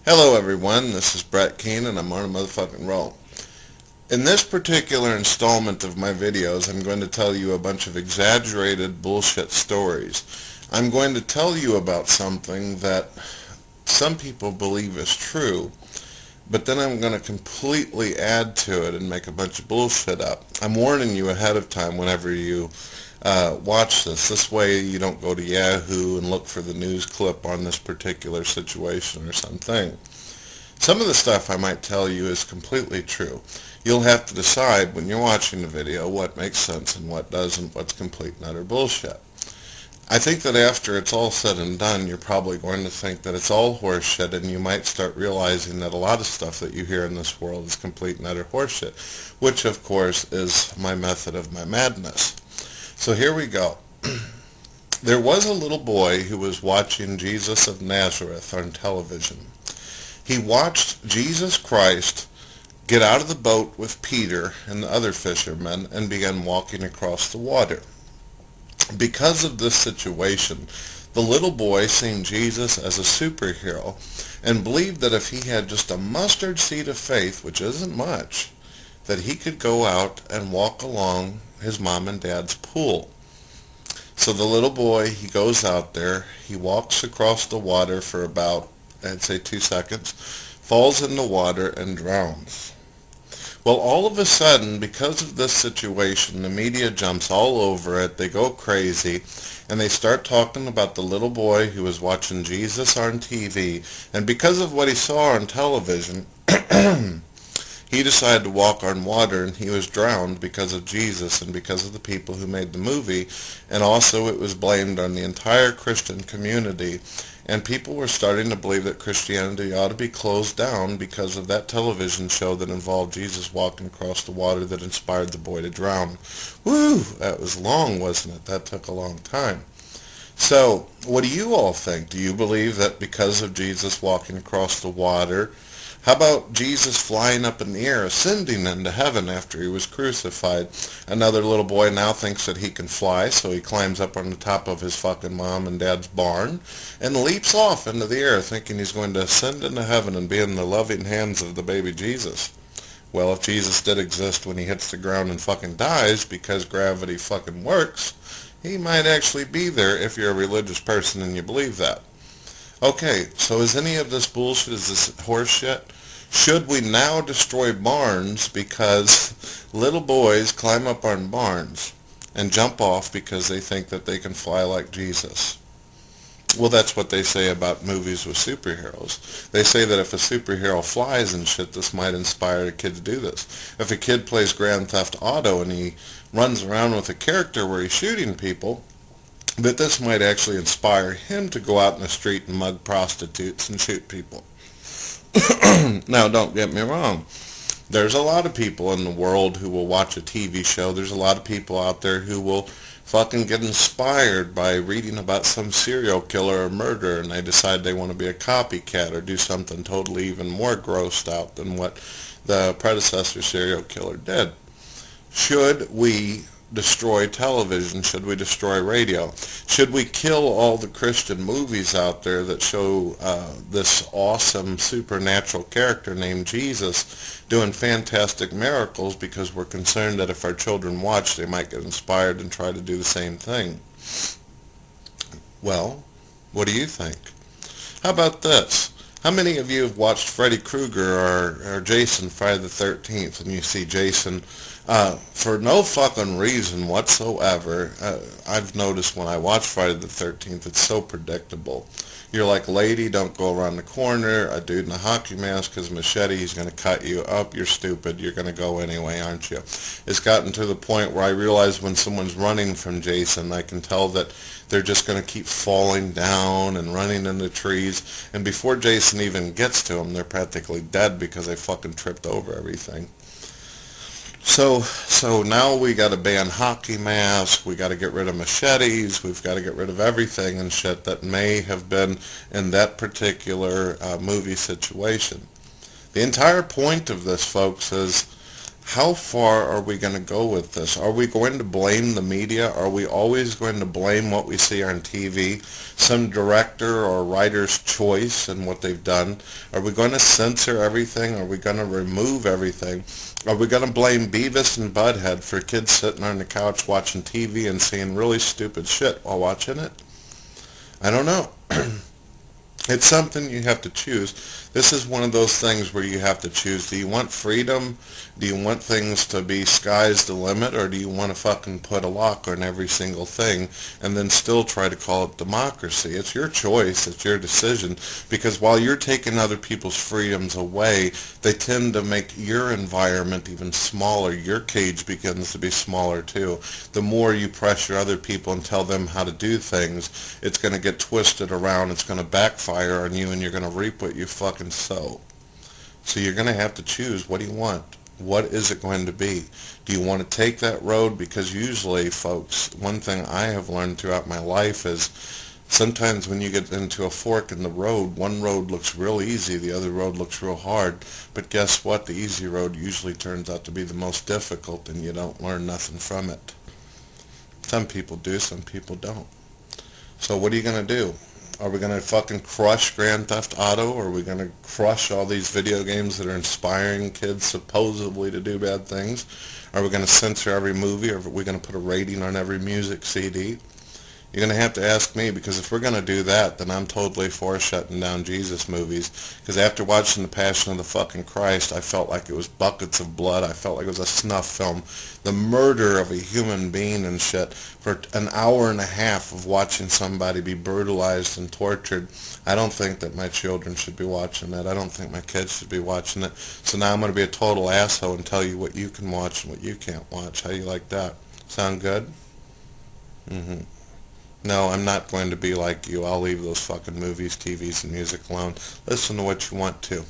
Hello everyone, this is Keane and I'm on a motherfucking roll. In this particular installment of my videos, I'm going to tell you a bunch of exaggerated bullshit stories. I'm going to tell you about something that some people believe is true, but then I'm going to completely add to it and make a bunch of bullshit up. I'm warning you ahead of time whenever you watch this. This way you don't go to Yahoo and look for the news clip on this particular situation or something. Some of the stuff I might tell you is completely true. You'll have to decide when you're watching the video what makes sense and what doesn't, what's complete and utter bullshit. I think that after it's all said and done, you're probably going to think that it's all horseshit, and you might start realizing that a lot of stuff that you hear in this world is complete and utter horseshit, which of course is my method of my madness. So here we go. There was a little boy who was watching Jesus of Nazareth on television. He watched Jesus Christ get out of the boat with Peter and the other fishermen and began walking across the water. Because of this situation, the little boy seen Jesus as a superhero and believed that if he had just a mustard seed of faith, which isn't much, that he could go out and walk along his mom and dad's pool. So the little boy, he goes out there, he walks across the water for about, I'd say 2 seconds, falls in the water and drowns. Well, all of a sudden, because of this situation, the media jumps all over it, they go crazy, and they start talking about the little boy who was watching Jesus on TV, and because of what he saw on television, he decided to walk on water, and he was drowned because of Jesus and because of the people who made the movie, and also it was blamed on the entire Christian community, and people were starting to believe that Christianity ought to be closed down because of that television show that involved Jesus walking across the water that inspired the boy to drown. Woo! That was long, wasn't it? That took a long time. So, what do you all think? Do you believe that because of Jesus walking across the water, how about Jesus flying up in the air, ascending into heaven after he was crucified? Another little boy now thinks that he can fly, so he climbs up on the top of his fucking mom and dad's barn and leaps off into the air thinking he's going to ascend into heaven and be in the loving hands of the baby Jesus. Well, if Jesus did exist when he hits the ground and fucking dies because gravity fucking works, he might actually be there if you're a religious person and you believe that. Okay, so is any of this bullshit, is this horseshit? Should we now destroy barns because little boys climb up on barns and jump off because they think that they can fly like Jesus? Well, that's what they say about movies with superheroes. They say that if a superhero flies and shit, this might inspire a kid to do this. If a kid plays Grand Theft Auto and he runs around with a character where he's shooting people, that this might actually inspire him to go out in the street and mug prostitutes and shoot people. Now, don't get me wrong. There's a lot of people in the world who will watch a TV show. There's a lot of people out there who will fucking get inspired by reading about some serial killer or murderer, and they decide they want to be a copycat or do something totally even more grossed out than what the predecessor serial killer did. Should we destroy television? Should we destroy radio? Should we kill all the Christian movies out there that show this awesome supernatural character named Jesus doing fantastic miracles because we're concerned that if our children watch, they might get inspired and try to do the same thing? Well, what do you think? How about this? How many of you have watched Freddy Krueger or Jason Friday the 13th, and you see Jason for no fucking reason whatsoever? I've noticed when I watch Friday the 13th, it's so predictable. You're like, lady, don't go around the corner. A dude in a hockey mask has a machete. He's going to cut you up. You're stupid. You're going to go anyway, aren't you? It's gotten to the point where I realize when someone's running from Jason, I can tell that they're just going to keep falling down and running into trees. And before Jason even gets to them, they're practically dead because they fucking tripped over everything. So now we got to ban hockey masks, we got to get rid of machetes, we've got to get rid of everything and shit that may have been in that particular movie situation. The entire point of this, folks, is How far are we going to go with this? Are we going to blame the media? Are we always going to blame what we see on TV? Some director or writer's choice and what they've done? Are we going to censor everything? Are we going to remove everything? Are we going to blame Beavis and Butthead for kids sitting on the couch watching TV and seeing really stupid shit while watching it? I don't know. It's something you have to choose. This is one of those things where you have to choose. Do you want freedom? Do you want things to be sky's the limit? Or do you want to fucking put a lock on every single thing and then still try to call it democracy? It's your choice. It's your decision. Because while you're taking other people's freedoms away, they tend to make your environment even smaller. Your cage begins to be smaller too. The more you pressure other people and tell them how to do things, it's going to get twisted around. It's going to backfire on you, and you're going to reap what you fucking sow. So you're going to have to choose. What do you want? What is it going to be? Do you want to take that road? Because usually, folks, one thing I have learned throughout my life is sometimes when you get into a fork in the road, one road looks real easy, the other road looks real hard. But guess what? The easy road usually turns out to be the most difficult, and you don't learn nothing from it. Some people do, some people don't. So what are you going to do? Are we going to fucking crush Grand Theft Auto? Or are we going to crush all these video games that are inspiring kids supposedly to do bad things? Are we going to censor every movie? Or are we going to put a rating on every music CD? You're going to have to ask me, because if we're going to do that, then I'm totally for shutting down Jesus movies. Because after watching The Passion of the fucking Christ, I felt like it was buckets of blood. I felt like it was a snuff film. The murder of a human being and shit for an hour and a half of watching somebody be brutalized and tortured. I don't think that my children should be watching that. I don't think my kids should be watching it. So now I'm going to be a total asshole and tell you what you can watch and what you can't watch. How do you like that? Sound good? Mm-hmm. No, I'm not going to be like you. I'll leave those fucking movies, TVs, and music alone. Listen to what you want to.